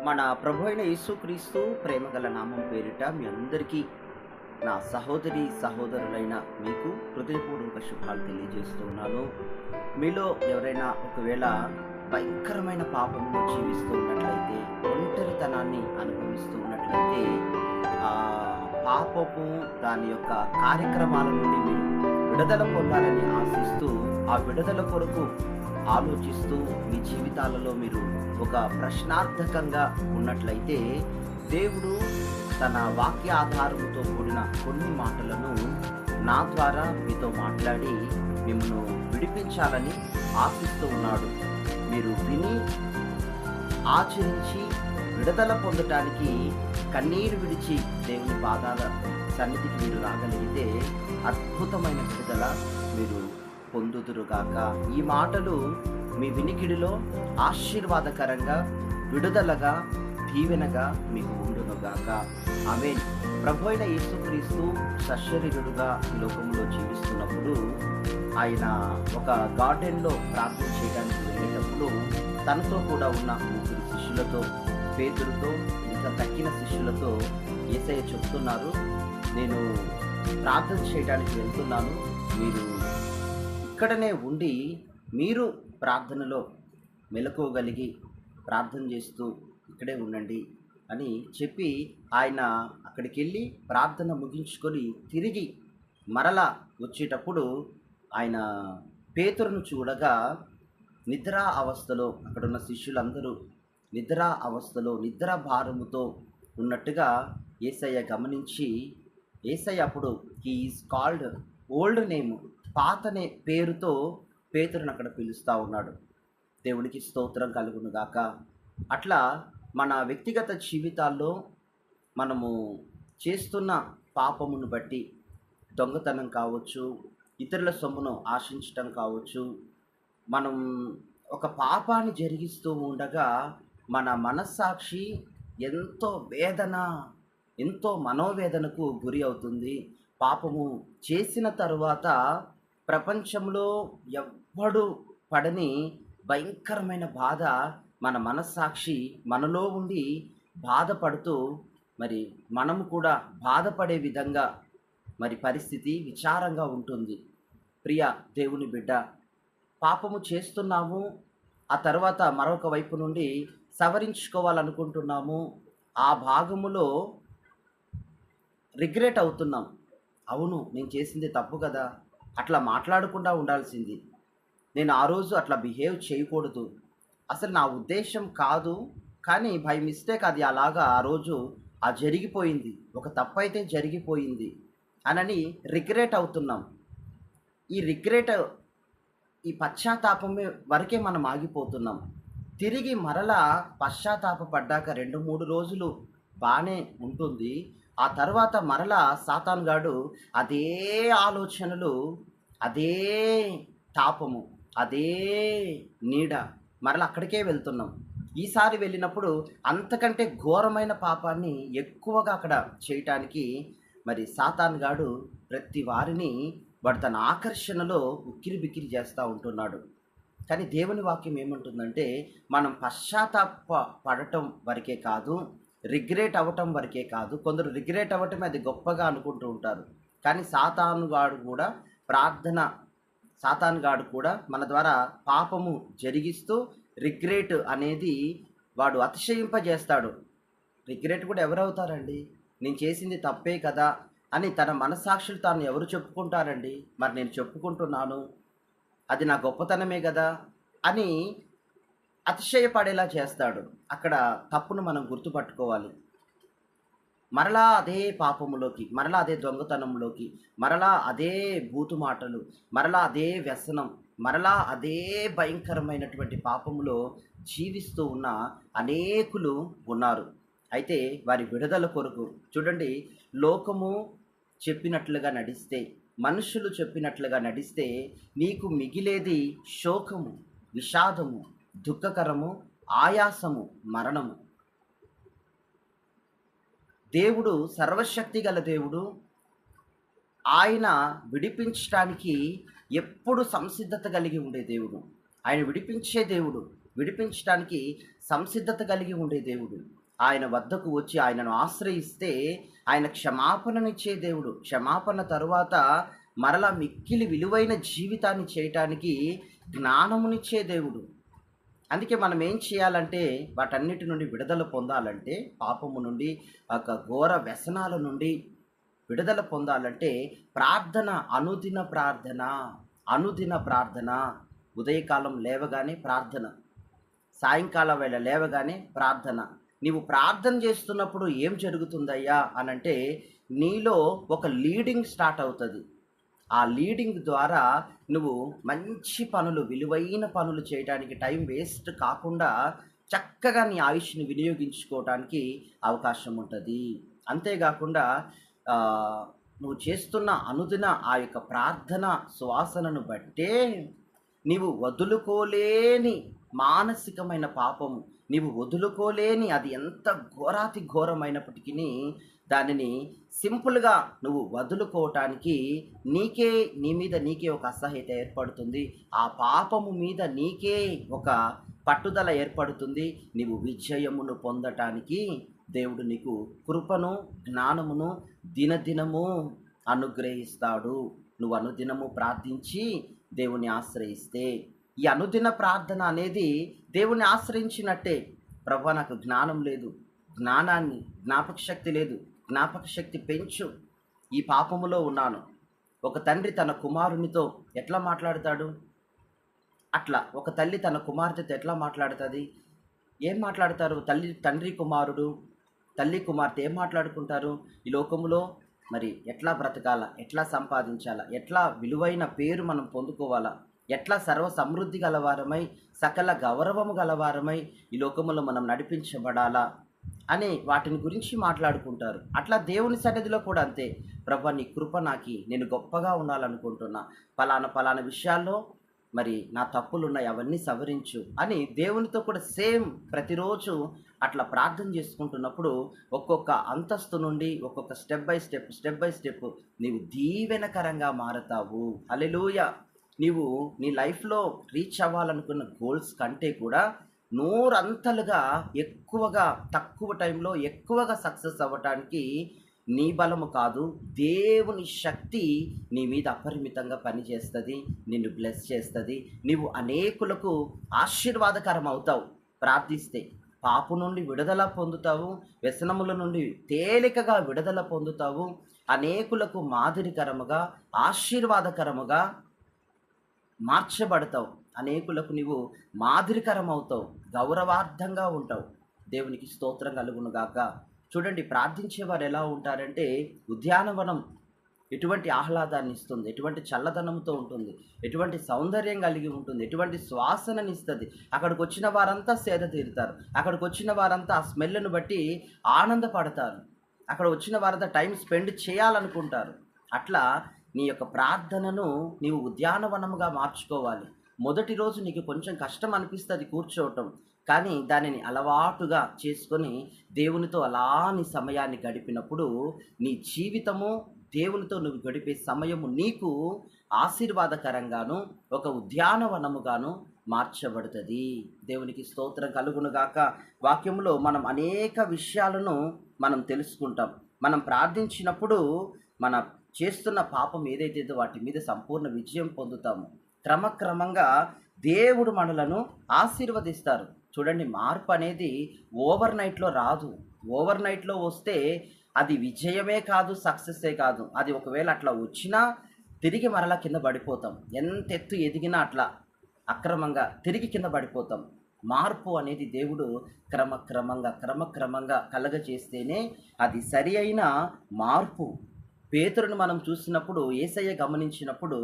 మన ప్రభు అయిన యేసుక్రీస్తు ప్రేమగల నామం పేరిట మీ అందరికీ నా సహోదరి సహోదరులైన మీకు హృదయపూర్వక శుభాలు తెలియజేస్తూ ఉన్నాను. మీలో ఎవరైనా ఒకవేళ భయంకరమైన పాపంలో జీవిస్తూ ఉన్నట్లయితే, ఒంటరితనాన్ని అనుభవిస్తూ ఉన్నట్లయితే, ఆ పాపము దాని యొక్క కార్యక్రమాల నుండి మీరు విడుదల పొందాలని ఆశిస్తూ, ఆ విడుదల కొరకు ఆలోచిస్తూ మీ జీవితాలలో మీరు ఒక ప్రశ్నార్థకంగా ఉన్నట్లయితే, దేవుడు తన వాక్య ఆధారముతో కూడిన కొన్ని మాటలను నా ద్వారా మీతో మాట్లాడి మిమ్మల్ని విడిపించాలని ఆశిస్తూ ఉన్నాడు. మీరు విని ఆచరించి విడుదల పొందటానికి కన్నీరు విడిచి దేవుని పాదాల సన్నిధికి మీరు రాగలిగితే అద్భుతమైన విడుదల మీరు పొందుదురుగాక. ఈ మాటలు మీ వినికిడిలో ఆశీర్వాదకరంగా, విడుదలగా, దీవెనగా మీకు ఉండునుగాక. ఆమేన్. ప్రభు అయిన యేసుక్రీస్తు సశరీరుడుగా ఈ లోకంలో జీవిస్తున్నప్పుడు ఆయన ఒక గార్డెన్లో ప్రార్థన చేయడానికి వెళ్ళేటప్పుడు తనతో కూడా ఉన్న ముగ్గురు శిష్యులతో, పేతురుతో, ఇంకా తక్కిన శిష్యులతో యేసయ్య చెప్తున్నారు, నేను ప్రార్థన చేయడానికి వెళ్తున్నాను, మీరు ఇక్కడనే ఉండి మీరు ప్రార్థనలో మెలకువగలిగి ప్రార్థన చేస్తూ ఇక్కడే ఉండండి అని చెప్పి ఆయన అక్కడికి వెళ్ళి ప్రార్థన ముగించుకొని తిరిగి మరలా వచ్చేటప్పుడు ఆయన పేతురును చూడగా నిద్రా అవస్థలో, అక్కడున్న శిష్యులందరూ నిద్రా అవస్థలో, నిద్ర భారముతో ఉన్నట్టుగా యేసయ్య గమనించి, యేసయ్య అప్పుడు he is called old name, పాతనే పేరుతో పేతురును అక్కడ పిలుస్తూ ఉన్నాడు. దేవునికి స్తోత్రం కలుగును గాక. అట్లా మన వ్యక్తిగత జీవితాల్లో మనము చేస్తున్న పాపమును బట్టి, దొంగతనం కావచ్చు, ఇతరుల సొమ్మును ఆశించటం కావచ్చు, మనం ఒక పాపాన్ని జరిగిస్తూ ఉండగా మన మనస్సాక్షి ఎంతో వేదన, ఎంతో మనోవేదనకు గురి అవుతుంది. పాపము చేసిన తరువాత ప్రపంచంలో ఎవ్వడు పడని భయంకరమైన బాధ మన మనస్సాక్షి మనలో ఉండి బాధపడుతూ, మరి మనము కూడా బాధపడే విధంగా మరి పరిస్థితి విచారంగా ఉంటుంది. ప్రియ దేవుని బిడ్డ, పాపము చేస్తున్నాము, ఆ తర్వాత మరొక వైపు నుండి సవరించుకోవాలనుకుంటున్నాము, ఆ భాగములో రిగ్రెట్ అవుతున్నాం. అవును, నేను చేసింది తప్పు కదా, అట్లా మాట్లాడకుండా ఉండాల్సింది, నేను ఆ రోజు అట్లా బిహేవ్ చేయకూడదు, అసలు నా ఉద్దేశం కాదు, కానీ బై మిస్టేక్ అది అలాగా ఆ రోజు జరిగిపోయింది, ఒక తప్పు అయితే జరిగిపోయింది అనని రిగ్రెట్ అవుతున్నాం. ఈ రిగ్రెట్, ఈ పశ్చాత్తాపమే వరకే మనం ఆగిపోతున్నాం. తిరిగి మరలా పశ్చాత్తాపడ్డాక 2-3 రోజులు బాగానే ఉంటుంది. ఆ తర్వాత మరలా సాతానుగాడు అదే ఆలోచనలు, అదే తాపము, అదే నీడ, మరలా అక్కడికే వెళ్తున్నాం. ఈసారి వెళ్ళినప్పుడు అంతకంటే ఘోరమైన పాపాన్ని ఎక్కువగా అక్కడ చేయటానికి మరి సాతానుగాడు ప్రతి వారిని వాడు తన ఆకర్షణలో ఉక్కిరి బిక్కిరి చేస్తూ ఉంటున్నాడు. కానీ దేవుని వాక్యం ఏమంటుందంటే, మనం పడటం వరకే కాదు, రిగ్రెట్ అవ్వటం వరకే కాదు. కొందరు రిగ్రెట్ అవ్వటమే అది గొప్పగా అనుకుంటూ ఉంటారు. కానీ సాతానుగాడు కూడా మన ద్వారా పాపము జరిగిస్తూ రిగ్రెట్ అనేది వాడు అతిశయింపజేస్తాడు. రిగ్రెట్ కూడా ఎవరవుతారండి? నేను చేసింది తప్పే కదా అని తన మనస్సాక్షులు తాను ఎవరు చెప్పుకుంటారండి? మరి నేను చెప్పుకుంటున్నాను, అది నా గొప్పతనమే కదా అని అతిశయపడేలా చేస్తాడు. అక్కడ తప్పును మనం గుర్తుపట్టుకోవాలి. మరలా అదే పాపములోకి, మరలా అదే దొంగతనంలోకి, మరలా అదే బూతు మాటలు, మరలా అదే వ్యసనం, మరలా అదే భయంకరమైనటువంటి పాపములో జీవిస్తూ ఉన్న అనేకులు ఉన్నారు. అయితే వారి విడుదల కొరకు చూడండి, లోకము చెప్పినట్లుగా నడిస్తే, మనుషులు చెప్పినట్లుగా నడిస్తే నీకు మిగిలేది శోకము, విషాదము, దుఃఖకరము, ఆయాసము, మరణము. దేవుడు సర్వశక్తి గల దేవుడు, ఆయన విడిపించడానికి ఎప్పుడు సంసిద్ధత కలిగి ఉండే దేవుడు, ఆయన విడిపించే దేవుడు. విడిపించడానికి సంసిద్ధత కలిగి ఉండే దేవుడు. ఆయన వద్దకు వచ్చి ఆయనను ఆశ్రయిస్తే ఆయన క్షమాపణనిచ్చే దేవుడు. క్షమాపణ తరువాత మరలా మిక్కిలి విలువైన జీవితాన్ని చేయటానికి జ్ఞానమునిచ్చే దేవుడు. అందుకే మనం ఏం చేయాలంటే వాటన్నిటి నుండి విడుదల పొందాలంటే, పాపము నుండి, ఘోర వ్యసనాల నుండి విడుదల పొందాలంటే ప్రార్థన, అనుదిన ప్రార్థన, అనుదిన ప్రార్థన. ఉదయకాలం లేవగానే ప్రార్థన, సాయంకాలం వేళ లేవగానే ప్రార్థన. నీవు ప్రార్థన చేస్తున్నప్పుడు ఏం జరుగుతుందయ్యా అనంటే, నీలో ఒక లీడింగ్ స్టార్ట్ అవుతుంది. ఆ లీడింగ్ ద్వారా నువ్వు మంచి పనులు, విలువైన పనులు చేయడానికి టైం వేస్ట్ కాకుండా చక్కగా నీ ఆయుష్ని వినియోగించుకోవటానికి అవకాశం ఉంటుంది. అంతేకాకుండా నువ్వు చేస్తున్న అనుదిన ఆ యొక్క ప్రార్థన సువాసనను బట్టే నీవు వదులుకోలేని మానసికమైన పాపము, నీవు వదులుకోలేని, అది ఎంత ఘోరాతి ఘోరమైనప్పటికీ దానిని సింపుల్గా నువ్వు వదులుకోవటానికి నీ మీద నీకే ఒక అసహ్యత ఏర్పడుతుంది. ఆ పాపము మీద నీకే ఒక పట్టుదల ఏర్పడుతుంది. నీవు విజయమును పొందటానికి దేవుడు నీకు కృపను, జ్ఞానమును దినదినము అనుగ్రహిస్తాడు. నువ్వు అనుదినము ప్రార్థించి దేవుని ఆశ్రయిస్తే, ఈ అనుదిన ప్రార్థన అనేది దేవుని ఆశ్రయించినట్టే. ప్రభువా, నాకు జ్ఞానం లేదు, జ్ఞాపక శక్తి లేదు, జ్ఞాపక శక్తి పెంచు, ఈ పాపములో ఉన్నాను. ఒక తండ్రి తన కుమారునితో ఎట్లా మాట్లాడతాడు? అట్లా ఒక తల్లి తన కుమార్తెతో ఎట్లా మాట్లాడుతుంది? ఏం మాట్లాడతారు? తండ్రి కుమారుడు, తల్లి కుమార్తె ఏం మాట్లాడుకుంటారు? ఈ లోకములో మరి ఎట్లా బ్రతకాలా, ఎట్లా సంపాదించాలా, ఎట్లా విలువైన పేరు మనం పొందుకోవాలా, ఎట్లా సర్వ సమృద్ధి గలవారమై సకల గౌరవము గలవారమై ఈ లోకములో మనం నడిపించబడాలా అని వాటిని గురించి మాట్లాడుకుంటారు. అట్లా దేవుని సన్నిధిలో కూడా అంతే. ప్రభువా, నీ కృప నాకి, నేను గొప్పగా ఉండాలనుకుంటున్నా, పలానా విషయాల్లో మరి నా తప్పులున్నాయి, అవన్నీ సవరించు అని దేవునితో కూడా సేమ్ ప్రతిరోజు అట్లా ప్రార్థన చేసుకుంటున్నప్పుడు ఒక్కొక్క అంతస్తు నుండి ఒక్కొక్క స్టెప్ బై స్టెప్ నీవు దీవెనకరంగా మారతావు. హల్లెలూయా. నీవు నీ లైఫ్లో రీచ్ అవ్వాలనుకున్న గోల్స్ కంటే కూడా నూరంతలుగా ఎక్కువగా, తక్కువ టైంలో ఎక్కువగా సక్సెస్ అవ్వటానికి నీ బలము కాదు, దేవుని శక్తి నీ మీద అపరిమితంగా పనిచేస్తుంది, నిన్ను బ్లెస్ చేస్తుంది. నీవు అనేకులకు ఆశీర్వాదకరం అవుతావు. ప్రార్థిస్తే పాపు నుండి విడుదల పొందుతావు, వ్యసనముల నుండి తేలికగా విడుదల పొందుతావు, అనేకులకు మాదిరికరముగా, ఆశీర్వాదకరముగా మార్చబడతావు. అనేకులకు నీవు మాదిరికరం అవుతావు, గౌరవార్థంగా ఉంటావు. దేవునికి స్తోత్రం కలుగును గాక. చూడండి, ప్రార్థించేవారు ఎలా ఉంటారంటే, ఉద్యానవనం ఎటువంటి ఆహ్లాదాన్ని ఇస్తుంది, ఎటువంటి చల్లదనంతో ఉంటుంది, ఎటువంటి సౌందర్యం కలిగి ఉంటుంది, ఎటువంటి శ్వాసననిస్తుంది. అక్కడికి వచ్చిన వారంతా సేద తీరుతారు, అక్కడికి వచ్చిన వారంతా ఆ స్మెల్ను బట్టి ఆనందపడతారు, అక్కడ వచ్చిన వారంతా టైం స్పెండ్ చేయాలనుకుంటారు. అట్లా నీ యొక్క ప్రార్థనను నీవు ఉద్యానవనముగా మార్చుకోవాలి. మొదటి రోజు నీకు కొంచెం కష్టం అనిపిస్తుంది కూర్చోవటం, కానీ దానిని అలవాటుగా చేసుకొని దేవునితో అలా నీ సమయాన్ని గడిపినప్పుడు నీ జీవితము, దేవునితో నువ్వు గడిపే సమయము నీకు ఆశీర్వాదకరంగాను, ఒక ఉద్యానవనముగాను మార్చబడుతుంది. దేవునికి స్తోత్రం కలుగునుగాక. వాక్యములో మనం అనేక విషయాలను మనం తెలుసుకుంటాం. మనం ప్రార్థించినప్పుడు మన చేస్తున్న పాపం ఏదైతే వాటి మీద సంపూర్ణ విజయం పొందుతాము. క్రమక్రమంగా దేవుడు మనలను ఆశీర్వదిస్తారు. చూడండి, మార్పు అనేది ఓవర్ నైట్లో రాదు. ఓవర్ నైట్లో వస్తే అది విజయమే కాదు, సక్సెస్సే కాదు. అది ఒకవేళ అట్లా వచ్చినా తిరిగి మరలా కింద పడిపోతాం. ఎంత ఎత్తు ఎదిగినా అట్లా అక్రమంగా తిరిగి కింద పడిపోతాం. మార్పు అనేది దేవుడు క్రమక్రమంగా కలగజేస్తేనే అది సరి అయిన మార్పు. పేతురుని మనం చూసినప్పుడు, యేసయ్య గమనించినప్పుడు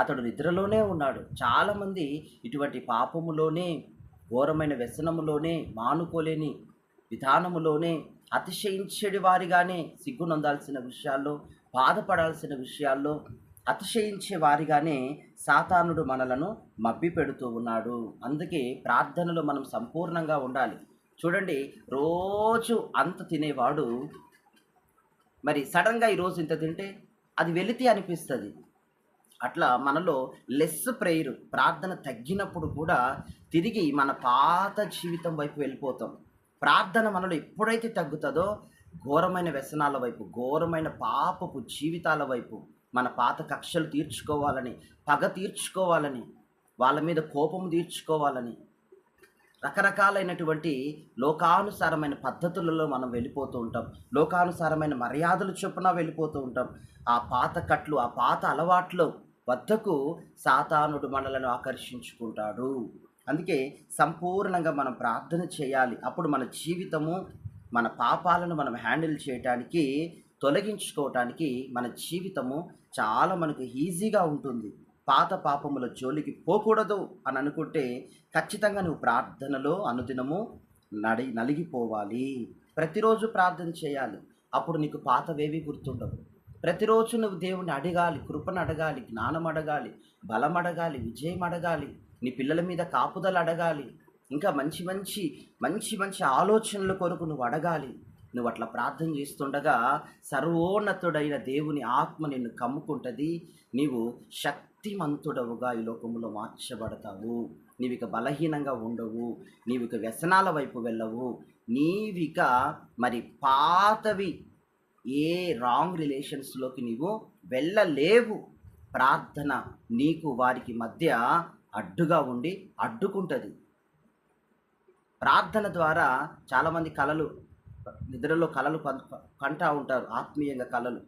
అతడు నిద్రలోనే ఉన్నాడు. చాలామంది ఇటువంటి పాపములోనే, ఘోరమైన వ్యసనములోనే, మానుకోలేని విధానములోనే, అతిశయించేడి వారిగానే, సిగ్గునందాల్సిన విషయాల్లో, బాధపడాల్సిన విషయాల్లో అతిశయించే వారిగానే సాతానుడు మనలను మభ్య పెడుతూ ఉన్నాడు. అందుకే ప్రార్థనలో మనం సంపూర్ణంగా ఉండాలి. చూడండి, రోజు అంత తినేవాడు మరి సడన్గా ఈరోజు ఇంత తింటే అది వెలితి అనిపిస్తుంది. అట్లా మనలో లెస్ ప్రేయర్ ప్రార్థన తగ్గినప్పుడు కూడా తిరిగి మన పాత జీవితం వైపు వెళ్ళిపోతాం. ప్రార్థన మనలో ఎప్పుడైతే తగ్గుతుందో ఘోరమైన వ్యసనాల వైపు, ఘోరమైన పాపపు జీవితాల వైపు, మన పాత కక్షలు తీర్చుకోవాలని, పగ తీర్చుకోవాలని, వాళ్ళ మీద కోపం తీర్చుకోవాలని, రకరకాలైనటువంటి లోకానుసారమైన పద్ధతులలో మనం వెళ్ళిపోతూ ఉంటాం. లోకానుసారమైన మర్యాదలు చొప్పున వెళ్ళిపోతూ ఉంటాం. ఆ పాత కట్లు, ఆ పాత అలవాట్లు వద్దకు సాతానుడు మనలను ఆకర్షించుకుంటాడు. అందుకే సంపూర్ణంగా మనం ప్రార్థన చేయాలి. అప్పుడు మన జీవితము, మన పాపాలను మనం హ్యాండిల్ చేయటానికి, తొలగించుకోవటానికి మన జీవితము చాలా మనకు ఈజీగా ఉంటుంది. పాత పాపముల జోలికి పోకూడదు అని అనుకుంటే ఖచ్చితంగా నువ్వు ప్రార్థనలో అనుదినము నలిగిపోవాలి. ప్రతిరోజు ప్రార్థన చేయాలి. అప్పుడు నీకు పాతవేవి గుర్తుండవు. ప్రతిరోజు నువ్వు దేవుణ్ణి అడగాలి, కృపను అడగాలి, జ్ఞానం అడగాలి, బలం అడగాలి, విజయం అడగాలి, నీ పిల్లల మీద కాపుదల అడగాలి, ఇంకా మంచి మంచి మంచి మంచి ఆలోచనల కొరకు నువ్వు అడగాలి. నువ్వు అట్లా ప్రార్థన చేస్తుండగా సర్వోన్నతుడైన దేవుని ఆత్మ నిన్ను కమ్ముకుంటుంది. నీవు శక్తిమంతుడవుగా ఈ లోకములో మార్చబడతావు. నీవిక బలహీనంగా ఉండవు. నీవిక వ్యసనాల వైపు వెళ్ళవు. నీవిక మరి పాతవి ఏ రాంగ్ రిలేషన్స్లోకి నీవు వెళ్ళలేవు. ప్రార్థన నీకు వారికి మధ్య అడ్డుగా ఉండి అడ్డుకుంటుంది. ప్రార్థన ద్వారా చాలామంది నిద్రలో కలలు కంటా ఉంటారు, ఆత్మీయంగా కలలు.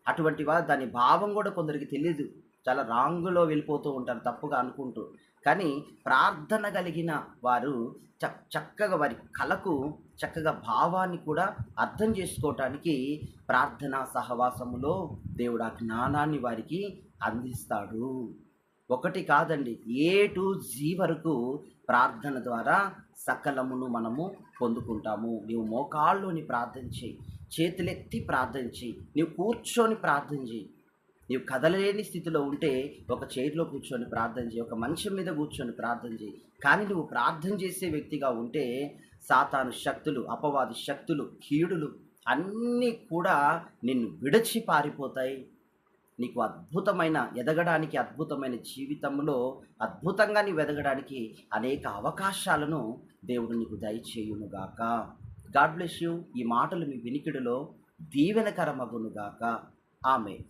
అటువంటి వారు దాని భావం కూడా కొందరికి తెలియదు, చాలా రాంగులో వెళ్ళిపోతూ ఉంటారు తప్పుగా అనుకుంటూ. కానీ ప్రార్థన కలిగిన వారు చక్కగా వారి కళకు చక్కగా భావాన్ని కూడా అర్థం చేసుకోవటానికి ప్రార్థనా సహవాసములో దేవుడు ఆ జ్ఞానాన్ని వారికి అందిస్తాడు. ఒకటి కాదండి, ఏ టు జీ వరకు ప్రార్థన ద్వారా సకలమును మనము పొందుకుంటాము. నీవు మోకాళ్ళుని ప్రార్థన చేయి, చేతులెత్తి ప్రార్థన చేయి, నీవు కూర్చొని ప్రార్థన చేయి. నీవు కదలలేని స్థితిలో ఉంటే ఒక చైర్లో కూర్చొని ప్రార్థన చేయి, ఒక మంచం మీద కూర్చొని ప్రార్థన చేయి. కానీ నువ్వు ప్రార్థన చేసే వ్యక్తిగా ఉంటే సాతాను శక్తులు, అపవాది శక్తులు, కీడులు అన్నీ కూడా నిన్ను విడిచి పారిపోతాయి. నీకు అద్భుతమైన ఎదగడానికి, అద్భుతమైన జీవితంలో అద్భుతంగా నీవు ఎదగడానికి అనేక అవకాశాలను దేవుడు నీకు దయచేయునుగాక. God bless you. ఈ మాటలు మీ వినికిడిలో దీవెనకరమగునుగాక. ఆమేన్.